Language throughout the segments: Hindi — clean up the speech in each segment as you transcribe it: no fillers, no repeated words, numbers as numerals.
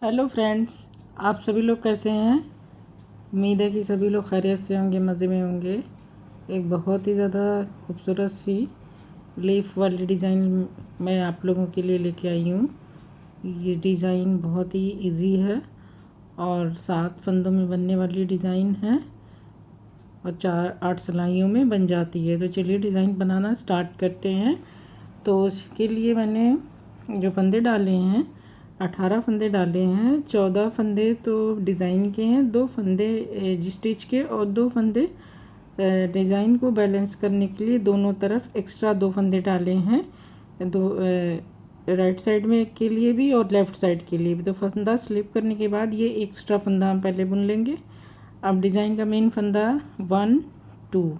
हेलो फ्रेंड्स, आप सभी लोग कैसे हैं। उम्मीद है कि सभी लोग खैरियत से होंगे, मज़े में होंगे। एक बहुत ही ज़्यादा खूबसूरत सी लीफ वाली डिज़ाइन मैं आप लोगों के लिए लेके आई हूँ। ये डिज़ाइन बहुत ही इजी है और 7 फंदों में बनने वाली डिज़ाइन है और 4-8 सिलाइयों में बन जाती है। तो चलिए डिज़ाइन बनाना स्टार्ट करते हैं। तो उसके लिए मैंने जो फंदे डाले हैं 18 फंदे डाले हैं। 14 फंदे तो डिज़ाइन के हैं, 2 फंदे एज स्टिच के और 2 फंदे डिज़ाइन को बैलेंस करने के लिए दोनों तरफ एक्स्ट्रा 2 फंदे डाले हैं। दो राइट साइड में के लिए भी और लेफ़्ट साइड के लिए भी। तो फंदा स्लिप करने के बाद ये एक्स्ट्रा फंदा हम पहले बुन लेंगे। अब डिज़ाइन का मेन फंदा 1 2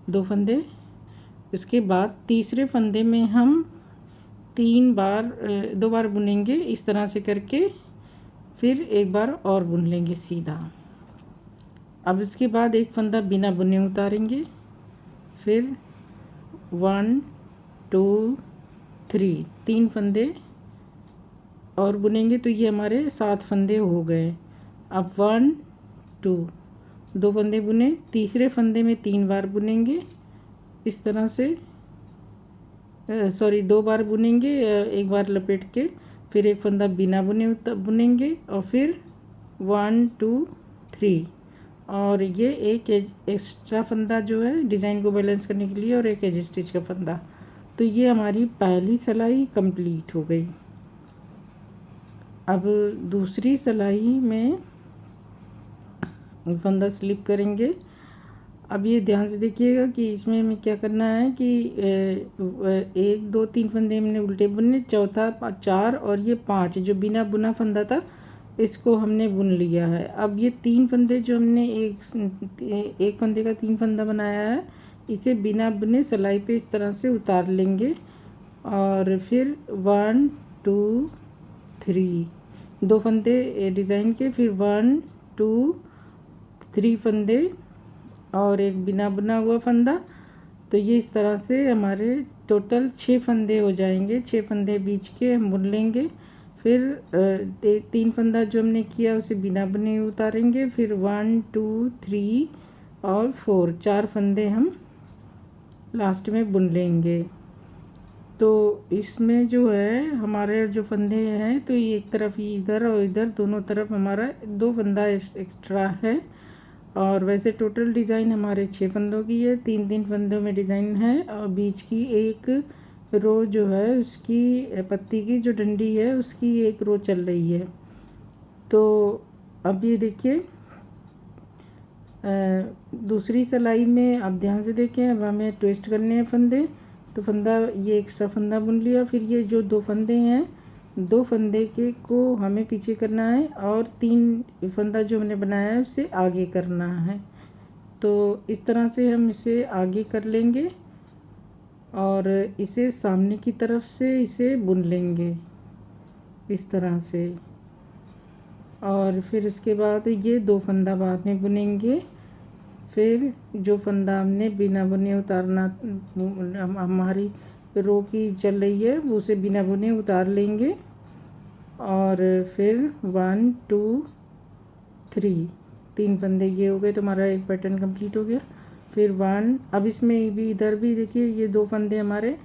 2 फंदे। उसके बाद तीसरे फंदे में हम 2 बार बुनेंगे इस तरह से करके, फिर एक बार और बुन लेंगे सीधा। अब इसके बाद एक फंदा बिना बुने उतारेंगे, फिर 1 2 3 फंदे और बुनेंगे। तो ये हमारे 7 फंदे हो गए। अब 1 2 2 फंदे बुने, तीसरे फंदे में 3 बार बुनेंगे इस तरह से। 2 बार बुनेंगे, एक बार लपेट के, फिर एक फंदा बिना बुनेंगे और फिर 1 2 3 और ये एक एक्स्ट्रा फंदा जो है डिज़ाइन को बैलेंस करने के लिए और एक एज स्टिच का फंदा। तो ये हमारी पहली सिलाई कंप्लीट हो गई। अब दूसरी सिलाई में फंदा स्लिप करेंगे। अब ये ध्यान से देखिएगा कि इसमें हमें क्या करना है कि 1 2 3 फंदे हमने उल्टे बुने, चौथा 4 और ये 5 जो बिना बुना फंदा था इसको हमने बुन लिया है। अब ये 3 फंदे जो हमने एक फंदे का 3 फंदा बनाया है, इसे बिना बुने सिलाई पे इस तरह से उतार लेंगे और फिर 1 2 3 2 फंदे डिज़ाइन के, फिर 1 2 3 फंदे और एक बिना बुना हुआ फंदा। तो ये इस तरह से हमारे टोटल 6 फंदे हो जाएंगे। 6 फंदे बीच के हम बुन लेंगे। फिर 3 फंदा जो हमने किया उसे बिना बुने उतारेंगे, फिर 1 2 3 और 4 फंदे हम लास्ट में बुन लेंगे। तो इसमें जो है हमारे जो फंदे हैं, तो ये एक तरफ इधर और इधर दोनों तरफ हमारा 2 फंदा एक्स्ट्रा है। और वैसे टोटल डिज़ाइन हमारे 6 फंदों की है, 3 फंदों में डिज़ाइन है और बीच की एक रो जो है उसकी पत्ती की जो डंडी है उसकी एक रो चल रही है। तो अब ये देखिए दूसरी सिलाई में आप ध्यान से देखें। अब हमें ट्विस्ट करने हैं फंदे। तो फंदा ये एक्स्ट्रा फंदा बुन लिया, फिर ये जो 2 फंदे हैं 2 फंदे के को हमें पीछे करना है और 3 फंदा जो हमने बनाया है उससे आगे करना है। तो इस तरह से हम इसे आगे कर लेंगे और इसे सामने की तरफ से इसे बुन लेंगे इस तरह से। और फिर इसके बाद ये 2 फंदा बाद में बुनेंगे। फिर जो फंदा हमने बिना बुने उतारना, हमारी रो की चल रही है वो उसे बिना बुने उतार लेंगे और फिर 1 2 3 फंदे ये हो गए। तो हमारा एक पैटर्न कंप्लीट हो गया। फिर 1, अब इसमें भी इधर भी देखिए ये 2 फंदे हमारे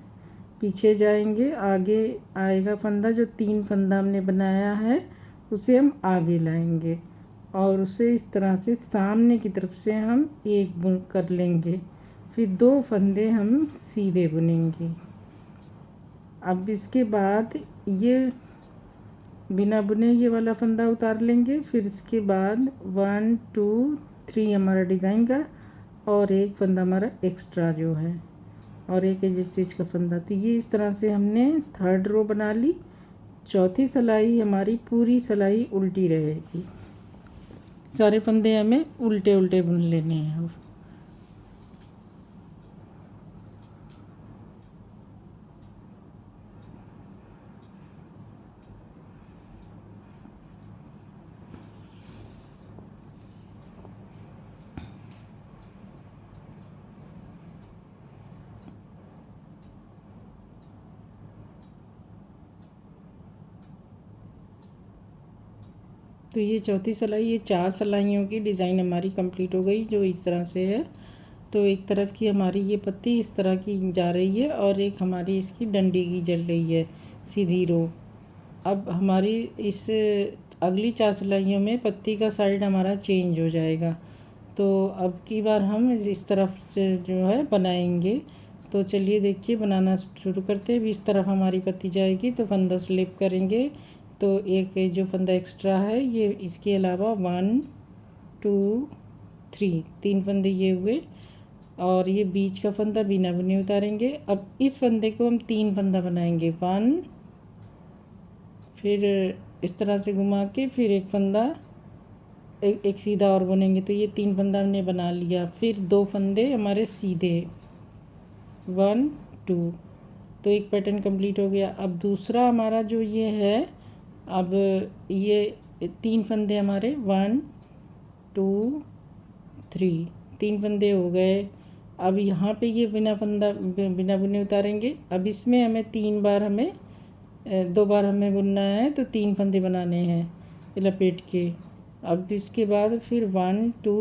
पीछे जाएंगे, आगे आएगा फंदा। जो 3 फंदा हमने बनाया है उसे हम आगे लाएंगे और उसे इस तरह से सामने की तरफ से हम एक बुन कर लेंगे। फिर 2 फंदे हम सीधे बुनेंगे। अब इसके बाद ये बिना बुने ये वाला फंदा उतार लेंगे। फिर इसके बाद 1 2 3 हमारा डिज़ाइन का और एक फंदा हमारा एक्स्ट्रा जो है और एक एज स्टिच का फंदा। तो ये इस तरह से हमने 3rd रो बना ली। चौथी सिलाई हमारी पूरी सिलाई उल्टी रहेगी। सारे फंदे हमें उल्टे उल्टे बुन लेने हैं। तो ये चौथी सिलाई, ये 4 सिलाइयों की डिज़ाइन हमारी कंप्लीट हो गई, जो इस तरह से है। तो एक तरफ की हमारी ये पत्ती इस तरह की जा रही है और एक हमारी इसकी डंडी की जल रही है सीधी रो। अब हमारी इस अगली 4 सिलाइयों में पत्ती का साइड हमारा चेंज हो जाएगा। तो अब की बार हम इस तरफ से जो है बनाएंगे। तो चलिए देखिए बनाना शुरू करते हैं। इस तरफ हमारी पत्ती जाएगी तो फंदा स्लिप करेंगे। तो एक जो फंदा एक्स्ट्रा है ये इसके अलावा 1 2 3 3 फंदे ये हुए और ये बीच का फंदा बिना बुने उतारेंगे। अब इस फंदे को हम 3 फंदा बनाएंगे, 1, फिर इस तरह से घुमा के फिर एक फंदा एक सीधा और बुनेंगे। तो ये 3 फंदा हमने बना लिया। फिर 2 फंदे हमारे सीधे, 1 2। तो एक पैटर्न कंप्लीट हो गया। अब दूसरा हमारा जो ये है, अब ये 3 फंदे हमारे 1 2 3 3 फंदे हो गए। अब यहाँ पे ये बिना बुने उतारेंगे। अब इसमें हमें 3 बार हमें 2 बार हमें बुनना है, तो 3 फंदे बनाने हैं लपेट के। अब इसके बाद फिर 1 2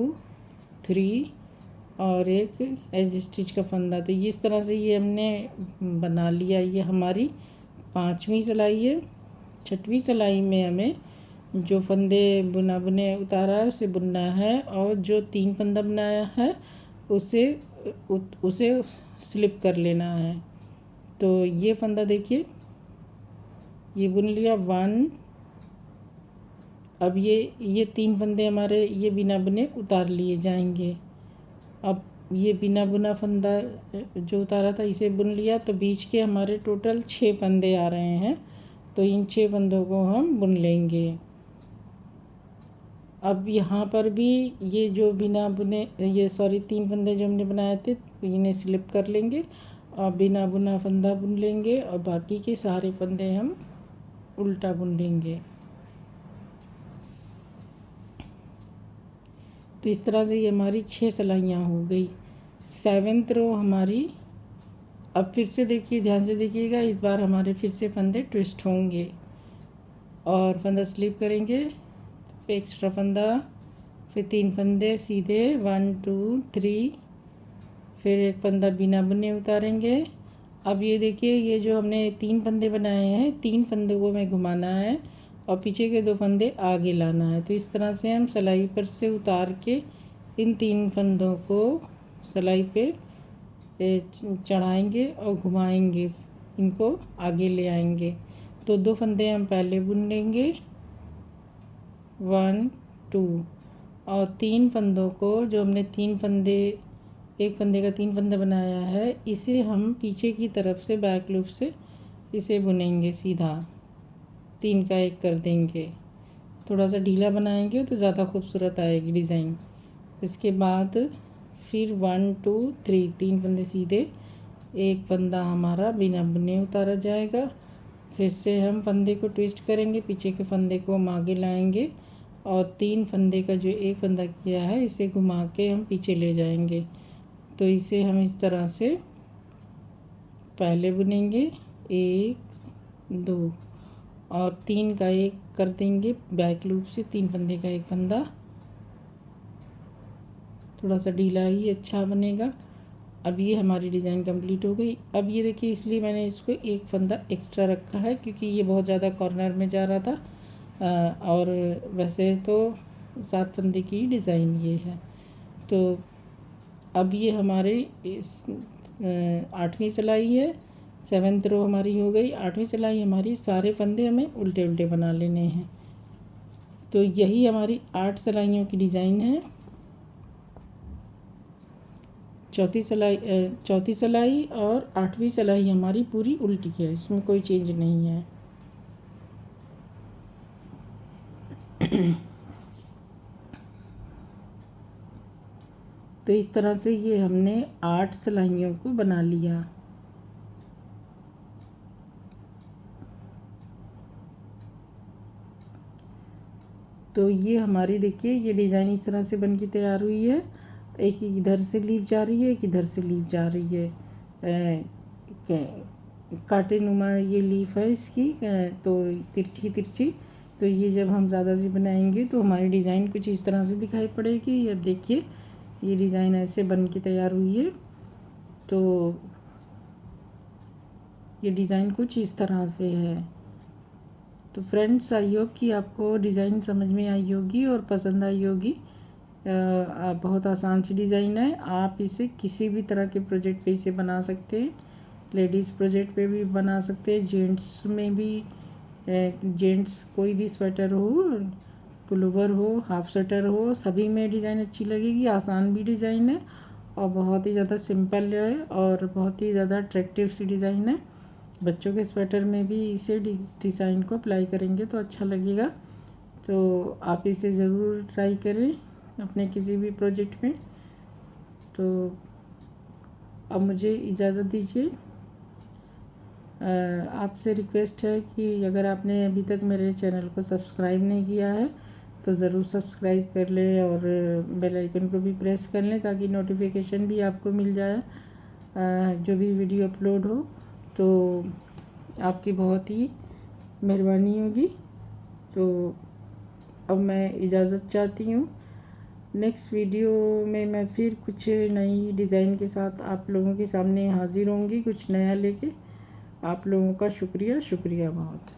3 और एक एज स्टिच का फंदा। तो इस तरह से ये हमने बना लिया। ये हमारी 5वीं सिलाई है। 6वीं सिलाई में हमें जो फंदे बुने उतारा है उसे बुनना है और जो 3 फंदा बनाया है उसे स्लिप कर लेना है। तो ये फंदा देखिए, ये बुन लिया 1। अब ये 3 फंदे हमारे ये बिना बुने उतार लिए जाएंगे। अब ये बिना बुना फंदा जो उतारा था इसे बुन लिया। तो बीच के हमारे टोटल 6 फंदे आ रहे हैं। तो इन 6 फंदों को हम बुन लेंगे। अब यहाँ पर भी ये जो बिना बुने 3 फंदे जो हमने बनाए थे इन्हें स्लिप कर लेंगे और बिना बुना फंदा बुन लेंगे और बाकी के सारे फंदे हम उल्टा बुन लेंगे। तो इस तरह से ये हमारी 6 सिलाइयाँ हो गई। 7th रो हमारी। अब फिर से देखिए, ध्यान से देखिएगा, इस बार हमारे फिर से फंदे ट्विस्ट होंगे और फंदा स्लिप करेंगे, फिर एक्स्ट्रा फंदा, फिर 3 फंदे सीधे 1 2 3, फिर एक फंदा बिना बुने उतारेंगे। अब ये देखिए, ये जो हमने 3 फंदे बनाए हैं, 3 फंदों को हमें घुमाना है और पीछे के 2 फंदे आगे लाना है। तो इस तरह से हम सिलाई पर से उतार के इन 3 फंदों को सिलाई पे चढ़ाएंगे और घुमाएंगे, इनको आगे ले आएंगे। तो 2 फंदे हम पहले बुन लेंगे 1 2 और 3 फंदों को जो हमने 3 फंदे एक फंदे का 3 फंदा बनाया है इसे हम पीछे की तरफ से बैक लूप से इसे बुनेंगे सीधा, 3 का 1 कर देंगे। थोड़ा सा ढीला बनाएंगे तो ज़्यादा खूबसूरत आएगी डिज़ाइन। इसके बाद फिर 1 2 3 3 फंदे सीधे, एक फंदा हमारा बिना बुने उतारा जाएगा। फिर से हम फंदे को ट्विस्ट करेंगे, पीछे के फंदे को हम आगे लाएंगे और 3 फंदे का जो एक फंदा किया है इसे घुमा के हम पीछे ले जाएंगे। तो इसे हम इस तरह से पहले बुनेंगे 1 2 और 3 का 1 कर देंगे बैक लूप से, 3 फंदे का 1 फंदा। थोड़ा सा ढीला ही अच्छा बनेगा। अब ये हमारी डिज़ाइन कंप्लीट हो गई। अब ये देखिए, इसलिए मैंने इसको 1 फंदा एक्स्ट्रा रखा है क्योंकि ये बहुत ज़्यादा कॉर्नर में जा रहा था और वैसे तो 7 फंदे की डिज़ाइन ये है। तो अब ये हमारे इस 8वीं सिलाई है। 7th रो हमारी हो गई। 8वीं सिलाई हमारी सारे फंदे हमें उल्टे उल्टे बना लेने हैं। तो यही हमारी 8 सिलाइयों की डिज़ाइन है। चौथी सिलाई और 8वीं सिलाई हमारी पूरी उल्टी है, इसमें कोई चेंज नहीं है। तो इस तरह से ये हमने 8 सिलाइयों को बना लिया। तो ये हमारी देखिए, ये डिज़ाइन इस तरह से बन के तैयार हुई है। एक इधर से लीफ जा रही है, एक इधर से लीफ जा रही है। कांटे नुमा ये लीफ है इसकी, तो तिरछी तिरछी तो ये जब हम ज़्यादा सी बनाएंगे तो हमारी डिज़ाइन कुछ इस तरह से दिखाई पड़ेगी। अब देखिए ये डिज़ाइन ऐसे बन के तैयार हुई है। तो ये डिज़ाइन कुछ इस तरह से है। तो फ्रेंड्स, आई होप कि आपको डिज़ाइन समझ में आई होगी और पसंद आई होगी। बहुत आसान सी डिज़ाइन है। आप इसे किसी भी तरह के प्रोजेक्ट पे इसे बना सकते हैं। लेडीज़ प्रोजेक्ट पे भी बना सकते हैं, जेंट्स में भी, जेंट्स कोई भी स्वेटर हो, पुलोवर हो, हाफ स्वेटर हो, सभी में डिज़ाइन अच्छी लगेगी। आसान भी डिज़ाइन है और बहुत ही ज़्यादा सिंपल है और बहुत ही ज़्यादा अट्रैक्टिव सी डिज़ाइन है। बच्चों के स्वेटर में भी इसे डिज़ाइन को अप्लाई करेंगे तो अच्छा लगेगा। तो आप इसे ज़रूर ट्राई करें अपने किसी भी प्रोजेक्ट में। तो अब मुझे इजाज़त दीजिए। आपसे रिक्वेस्ट है कि अगर आपने अभी तक मेरे चैनल को सब्सक्राइब नहीं किया है तो ज़रूर सब्सक्राइब कर लें और बेल आइकन को भी प्रेस कर लें ताकि नोटिफिकेशन भी आपको मिल जाए जो भी वीडियो अपलोड हो। तो आपकी बहुत ही मेहरबानी होगी। तो अब मैं इजाज़त चाहती हूँ। नेक्स्ट वीडियो में मैं फिर कुछ नई डिज़ाइन के साथ आप लोगों के सामने हाज़िर होंगी, कुछ नया लेके। आप लोगों का शुक्रिया बहुत।